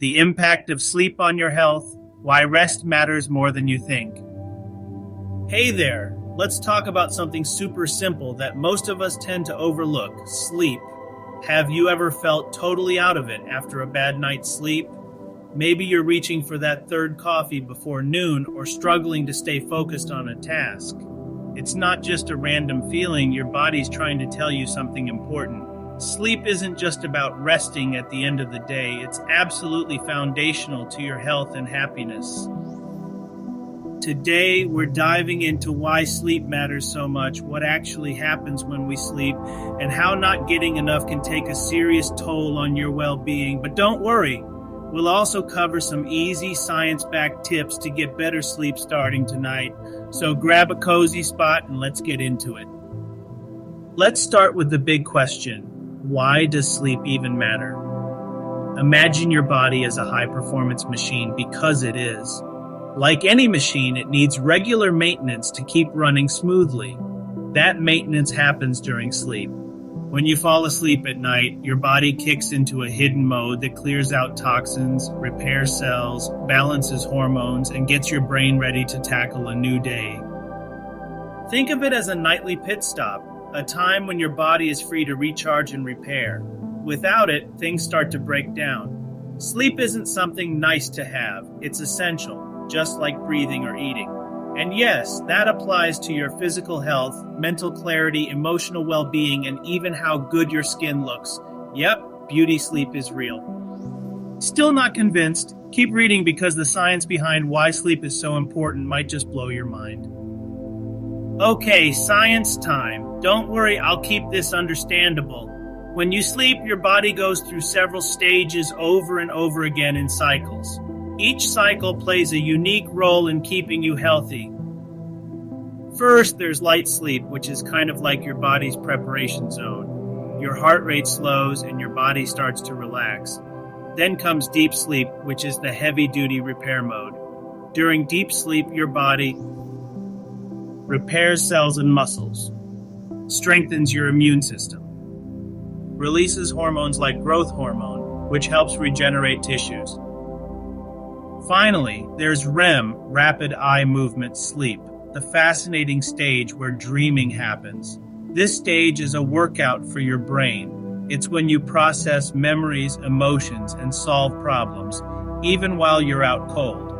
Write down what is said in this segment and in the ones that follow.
the impact of sleep on your health, why rest matters more than you think. Hey there, let's talk about something super simple that most of us tend to overlook: sleep. Have you ever felt totally out of it after a bad night's sleep? Maybe you're reaching for that third coffee before noon or struggling to stay focused on a task. It's not just a random feeling, your body's trying to tell you something important. Sleep isn't just about resting at the end of the day, it's absolutely foundational to your health and happiness. Today, we're diving into why sleep matters so much, what actually happens when we sleep, and how not getting enough can take a serious toll on your well-being. But don't worry, we'll also cover some easy science-backed tips to get better sleep starting tonight. So grab a cozy spot and let's get into it. Let's start with the big question. Why does sleep even matter? Imagine your body as a high-performance machine, because it is. Like any machine, it needs regular maintenance to keep running smoothly. That maintenance happens during sleep. When you fall asleep at night, your body kicks into a hidden mode that clears out toxins, repairs cells, balances hormones, and gets your brain ready to tackle a new day. Think of it as a nightly pit stop, a time when your body is free to recharge and repair. Without it, things start to break down. Sleep isn't something nice to have, it's essential, just like breathing or eating. And yes, that applies to your physical health, mental clarity, emotional well-being, and even how good your skin looks. Yep, beauty sleep is real. Still not convinced? Keep reading, because the science behind why sleep is so important might just blow your mind. Okay, science time. Don't worry, I'll keep this understandable. When you sleep, your body goes through several stages over and over again in cycles. Each cycle plays a unique role in keeping you healthy. First, there's light sleep, which is kind of like your body's preparation zone. Your heart rate slows and your body starts to relax. Then comes deep sleep, which is the heavy-duty repair mode. During deep sleep, your body repairs cells and muscles, strengthens your immune system, releases hormones like growth hormone, which helps regenerate tissues. Finally, there's REM, rapid eye movement sleep, the fascinating stage where dreaming happens. This stage is a workout for your brain. It's when you process memories, emotions, and solve problems, even while you're out cold.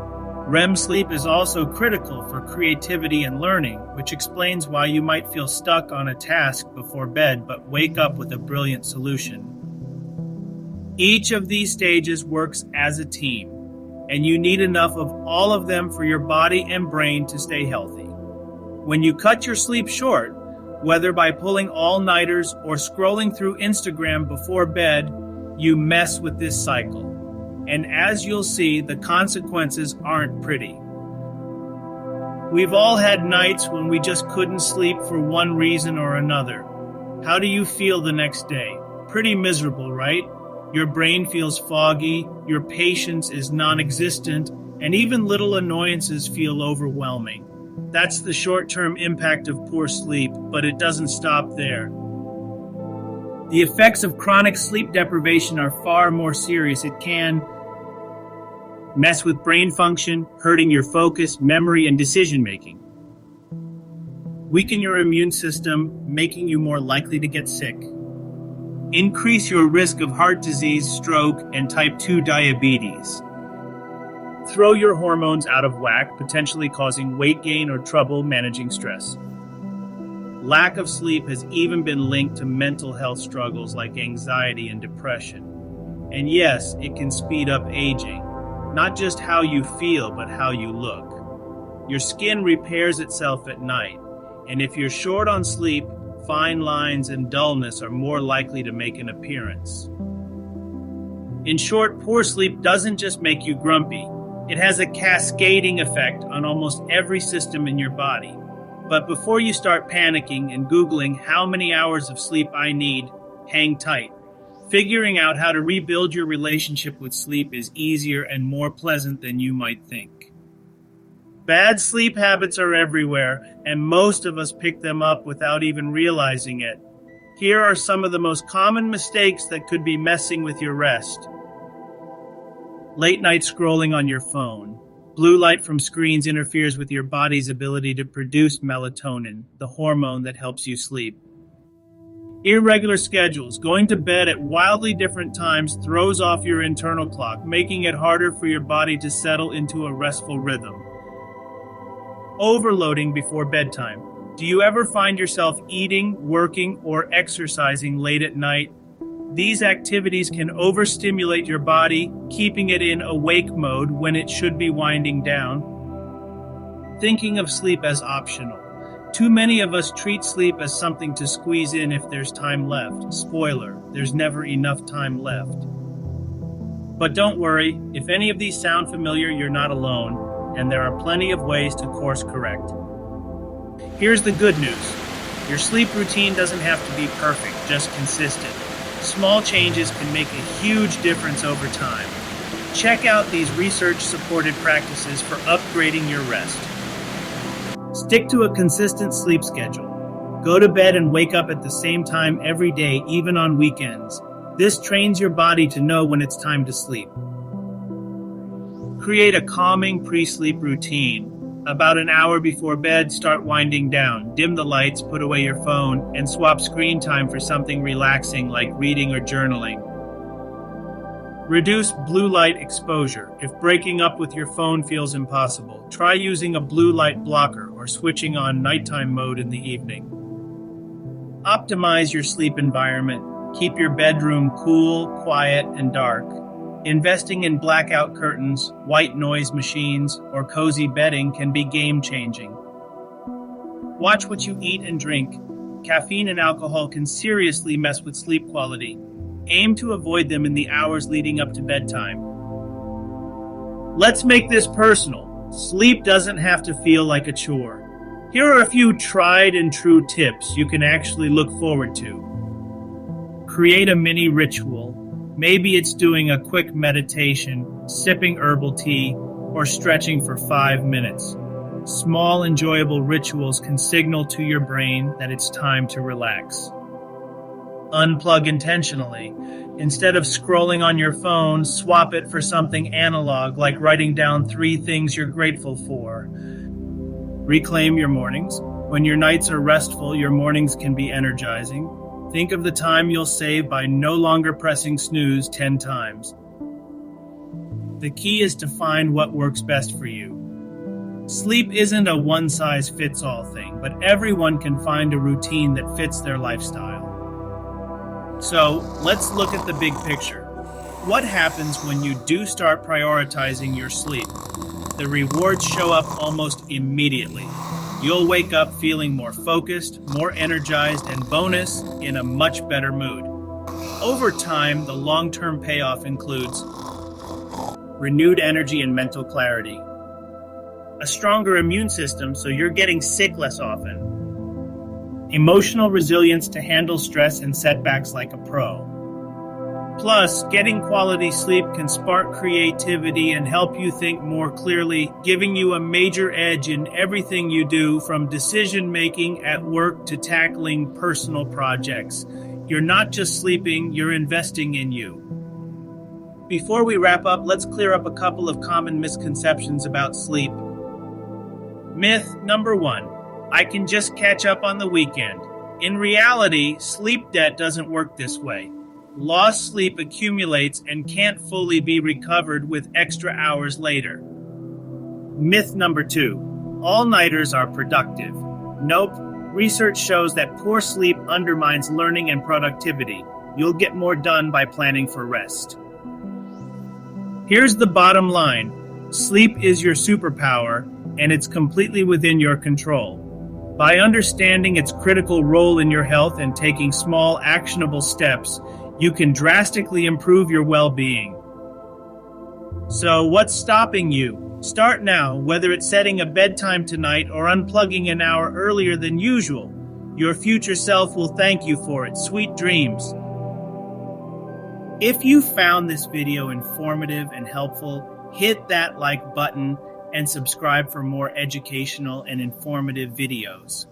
REM sleep is also critical for creativity and learning, which explains why you might feel stuck on a task before bed but wake up with a brilliant solution. Each of these stages works as a team, and you need enough of all of them for your body and brain to stay healthy. When you cut your sleep short, whether by pulling all-nighters or scrolling through Instagram before bed, you mess with this cycle. And as you'll see, the consequences aren't pretty. We've all had nights when we just couldn't sleep for one reason or another. How do you feel the next day? Pretty miserable, right? Your brain feels foggy, your patience is non-existent, and even little annoyances feel overwhelming. That's the short-term impact of poor sleep, but it doesn't stop there. The effects of chronic sleep deprivation are far more serious. It can mess with brain function, hurting your focus, memory, and decision-making. Weaken your immune system, making you more likely to get sick. Increase your risk of heart disease, stroke, and type 2 diabetes. Throw your hormones out of whack, potentially causing weight gain or trouble managing stress. Lack of sleep has even been linked to mental health struggles like anxiety and depression. And yes, it can speed up aging. Not just how you feel, but how you look. Your skin repairs itself at night, and if you're short on sleep, fine lines and dullness are more likely to make an appearance. In short, poor sleep doesn't just make you grumpy. It has a cascading effect on almost every system in your body. But before you start panicking and Googling how many hours of sleep I need, hang tight. Figuring out how to rebuild your relationship with sleep is easier and more pleasant than you might think. Bad sleep habits are everywhere, and most of us pick them up without even realizing it. Here are some of the most common mistakes that could be messing with your rest. Late night scrolling on your phone. Blue light from screens interferes with your body's ability to produce melatonin, the hormone that helps you sleep. Irregular schedules. Going to bed at wildly different times throws off your internal clock, making it harder for your body to settle into a restful rhythm. Overloading before bedtime. Do you ever find yourself eating, working, or exercising late at night? These activities can overstimulate your body, keeping it in awake mode when it should be winding down. Thinking of sleep as optional. Too many of us treat sleep as something to squeeze in if there's time left. Spoiler, there's never enough time left. But don't worry, if any of these sound familiar, you're not alone, and there are plenty of ways to course correct. Here's the good news. Your sleep routine doesn't have to be perfect, just consistent. Small changes can make a huge difference over time. Check out these research-supported practices for upgrading your rest. Stick to a consistent sleep schedule. Go to bed and wake up at the same time every day, even on weekends. This trains your body to know when it's time to sleep. Create a calming pre-sleep routine. About an hour before bed, start winding down. Dim the lights, put away your phone, and swap screen time for something relaxing like reading or journaling. Reduce blue light exposure. If breaking up with your phone feels impossible, try using a blue light blocker or switching on nighttime mode in the evening. Optimize your sleep environment. Keep your bedroom cool, quiet, and dark. Investing in blackout curtains, white noise machines, or cozy bedding can be game-changing. Watch what you eat and drink. Caffeine and alcohol can seriously mess with sleep quality. Aim to avoid them in the hours leading up to bedtime. Let's make this personal. Sleep doesn't have to feel like a chore. Here are a few tried and true tips you can actually look forward to. Create a mini ritual. Maybe it's doing a quick meditation, sipping herbal tea, or stretching for 5 minutes. Small, enjoyable rituals can signal to your brain that it's time to relax. Unplug intentionally. Instead of scrolling on your phone, swap it for something analog, like writing down 3 things you're grateful for. Reclaim your mornings. When your nights are restful, your mornings can be energizing. Think of the time you'll save by no longer pressing snooze 10 times. The key is to find what works best for you. Sleep isn't a one-size-fits-all thing, but everyone can find a routine that fits their lifestyle. So, let's look at the big picture. What happens when you do start prioritizing your sleep? The rewards show up almost immediately. You'll wake up feeling more focused, more energized, and bonus, in a much better mood. Over time, the long-term payoff includes renewed energy and mental clarity, a stronger immune system so you're getting sick less often, emotional resilience to handle stress and setbacks like a pro. Plus, getting quality sleep can spark creativity and help you think more clearly, giving you a major edge in everything you do, from decision-making at work to tackling personal projects. You're not just sleeping, you're investing in you. Before we wrap up, let's clear up a couple of common misconceptions about sleep. Myth number 1. I can just catch up on the weekend. In reality, sleep debt doesn't work this way. Lost sleep accumulates and can't fully be recovered with extra hours later. Myth number 2. All-nighters are productive. Nope. Research shows that poor sleep undermines learning and productivity. You'll get more done by planning for rest. Here's the bottom line. Sleep is your superpower, and it's completely within your control. By understanding its critical role in your health and taking small, actionable steps, you can drastically improve your well-being. So, what's stopping you? Start now, whether it's setting a bedtime tonight or unplugging an hour earlier than usual. Your future self will thank you for it. Sweet dreams. If you found this video informative and helpful, hit that like button and subscribe for more educational and informative videos.